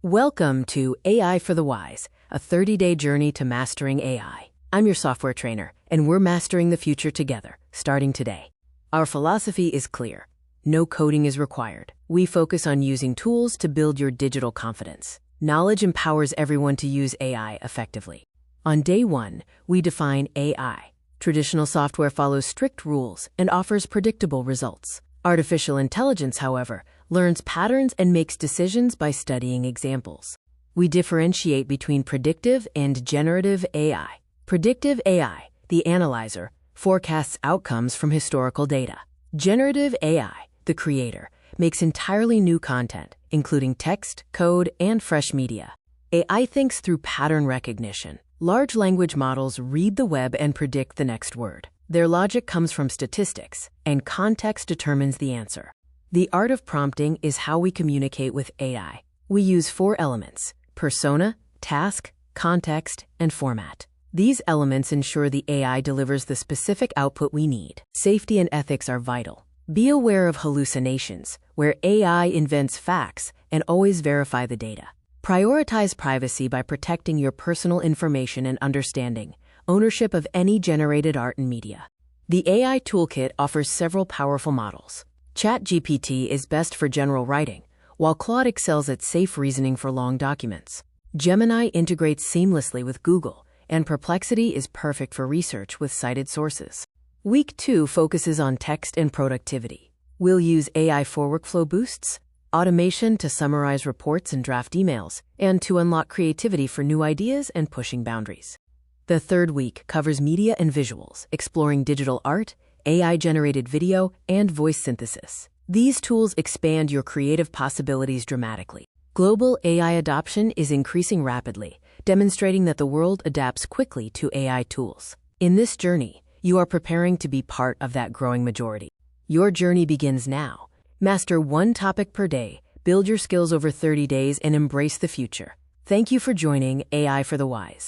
Welcome to AI for the Wise, a 30-day journey to mastering AI. I'm your software trainer, and we're mastering the future together, starting today. Our philosophy is clear. No coding is required. We focus on using tools to build your digital confidence. Knowledge empowers everyone to use AI effectively. On day 1, we define AI. Traditional software follows strict rules and offers predictable results. Artificial intelligence, however, learns patterns and makes decisions by studying examples. We differentiate between predictive and generative AI. Predictive AI, the analyzer, forecasts outcomes from historical data. Generative AI, the creator, makes entirely new content, including text, code, and fresh media. AI thinks through pattern recognition. Large language models read the web and predict the next word. Their logic comes from statistics, and context determines the answer. The art of prompting is how we communicate with AI. We use 4 elements: persona, task, context, and format. These elements ensure the AI delivers the specific output we need. Safety and ethics are vital. Be aware of hallucinations, where AI invents facts, and always verify the data. Prioritize privacy by protecting your personal information and understanding ownership of any generated art and media. The AI Toolkit offers several powerful models. ChatGPT is best for general writing, while Claude excels at safe reasoning for long documents. Gemini integrates seamlessly with Google, and Perplexity is perfect for research with cited sources. Week 2 focuses on text and productivity. We'll use AI for workflow boosts, automation to summarize reports and draft emails, and to unlock creativity for new ideas and pushing boundaries. The 3rd week covers media and visuals, exploring digital art, AI-generated video, and voice synthesis. These tools expand your creative possibilities dramatically. Global AI adoption is increasing rapidly, demonstrating that the world adapts quickly to AI tools. In this journey, you are preparing to be part of that growing majority. Your journey begins now. Master one topic per day, build your skills over 30 days, and embrace the future. Thank you for joining AI for the Wise.